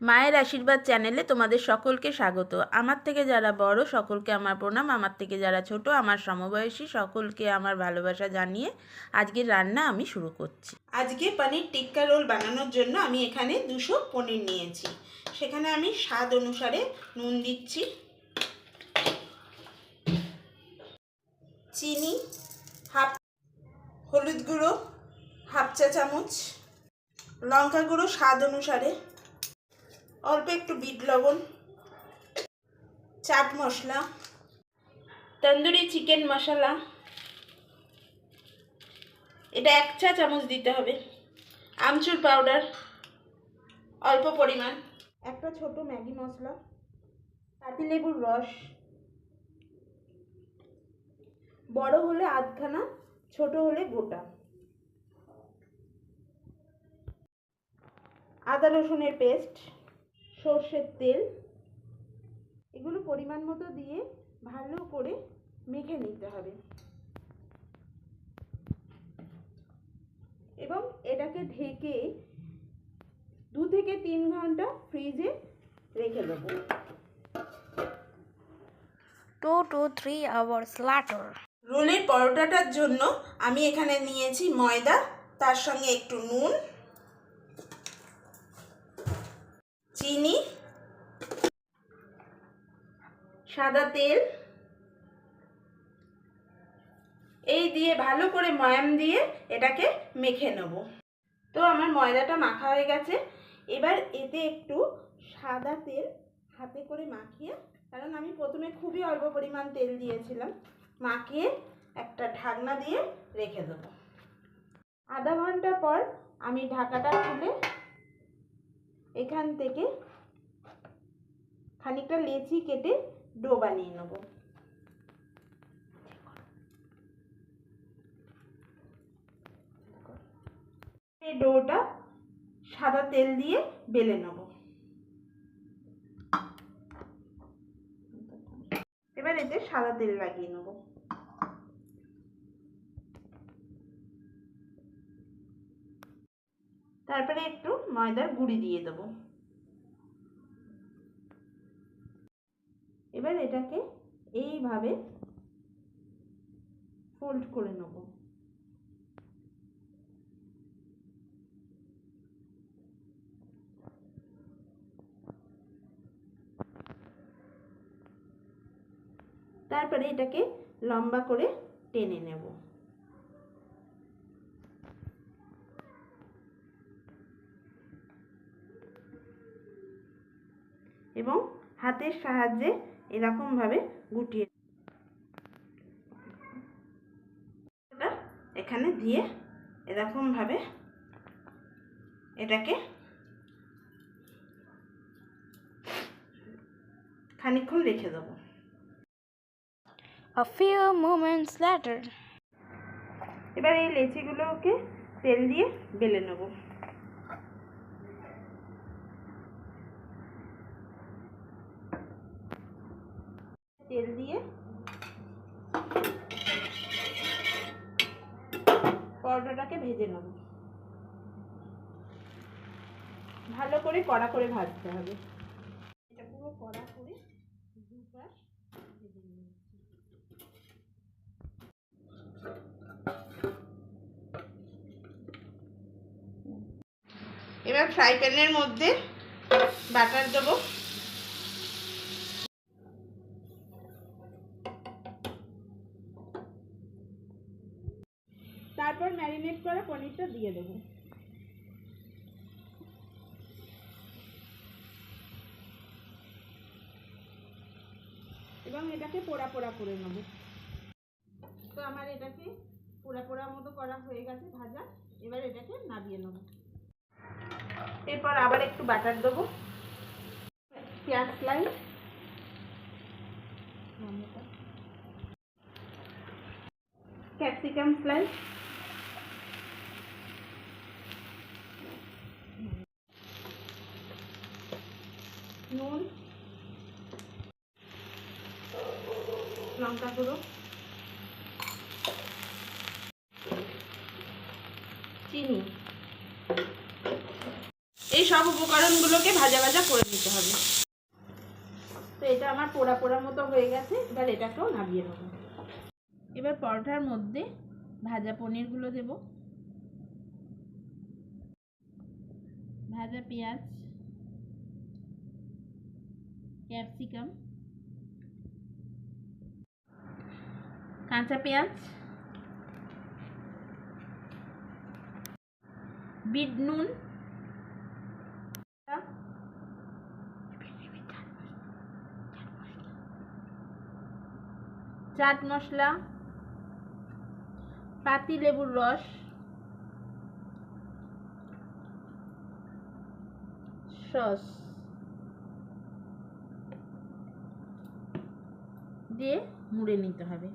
মায়ের আশীর্বাদ চ্যানেলে তোমাদের সকলকে স্বাগত। আমার থেকে যারা বড় সকলকে আমার প্রণাম, আমার থেকে যারা ছোট আমার সমবয়সী সকলকে আমার ভালোবাসা জানিয়ে আজকের রান্না আমি শুরু করছি। আজকে পনির টিক্কা রোল বানানোর জন্য আমি এখানে 200 পনির নিয়েছি। সেখানে আমি স্বাদ অনুসারে নুন দিচ্ছি, চিনি হাফ, হলুদ গুঁড়ো হাফ চা চামচ, লঙ্কা গুঁড়ো স্বাদ অনুসারে, অল্প একটু বিট লবণ, চাট মশলা, তন্দুরি চিকেন মশলা, এটা 1 চা চামচ দিতে হবে, আমচুর পাউডার অল্প পরিমাণ, একটা ছোট ম্যাগি মশলা, পাতিলেবুর রস, বড় হলে আধখানা, ছোট হলে গোটা, আদা রসুনের পেস্ট, সর্ষের তেল, এগুলো পরিমাণ মতো দিয়ে ভালো করে মেখে নিতে হবে এবং এটাকে ঢেকে 2 থেকে 3 ঘন্টা ফ্রিজে রেখে দেবো। 2 to 3 hours later. রোলের পরোটাটার জন্য আমি এখানে নিয়েছি ময়দা, তার সঙ্গে একটু নুন, চিনি, সাদা তেল, এই দিয়ে ভালো করে ময়াম দিয়ে এটাকে মেখে নেব। তো আমার ময়দাটা মাখা হয়ে গেছে। এবার এতে একটু সাদা তেল হাতে করে মাখিয়ে, কারণ আমি প্রথমে খুবই অল্প পরিমাণ তেল দিয়েছিলাম, মাখিয়ে একটা ঢাকনা দিয়ে রেখে দেবো। আধা ঘন্টা পর আমি ঢাকাটা খুলে এখান থেকে খানিকটা লেচি কেটে ডো বানিয়ে নেব। এই ডোটা সাদা তেল দিয়ে বেলে নেব। এবার এতে সাদা তেল লাগিয়ে নেব। তারপরে একটু ময়দার গুঁড়ি দিয়ে দেব। এবার এটাকে এইভাবে ফোল্ড করে নেব। তারপরে এটাকে লম্বা করে টেনে নেব। এবং হাতের সাহায্যে এরকম ভাবে গুটিয়ে এখানে দিয়ে এরকম ভাবে এটাকে খানিকক্ষণ রেখে দেবো। A few moments later. এবার এই লেচিগুলোকে তেল দিয়ে বেলে নেব। তেল দিয়ে পরোটাটাকে ভেজে নেব। ভালো করে কড়া করে ভাজতে হবে। এটা পুরো কড়া করে দুপাশ ভেজে নিচ্ছি। এবার ফ্রাই প্যানের মধ্যে বাটার দেব। তারপর ম্যারিনেট করা পনিরটা দিয়ে দেব। এবং এটাকে পোড়া পোড়া করে নেব। তো আমার এটাকে পোড়া পোড়া মতো করা হয়ে গেছে ভাজা। এবার এটাকে নামিয়ে নেব। এরপর আবার একটু বাটার দেবো, পেঁয়াজ স্লাইস, ক্যাপসিকাম স্লাইস, নুন, লঙ্কা গুঁড়ো, চিনি, এই সব উপকরণগুলোকে ভাজা ভাজা করে নিতে হবে। তো এটা আমার পোড়া পোড়া মতো হয়ে গেছে, এবার এটাকেও নামিয়ে নেব। এবার পরোটার মধ্যে ভাজা পনিরগুলো দেব, ভাজা পেঁয়াজ, ক্যাপসিকাম, কাঁচা পেঁয়াজ, বিট নুন, চাট মশলা, পাতি লেবুর রস, সস দিয়ে মুড়ে নিতে হবে।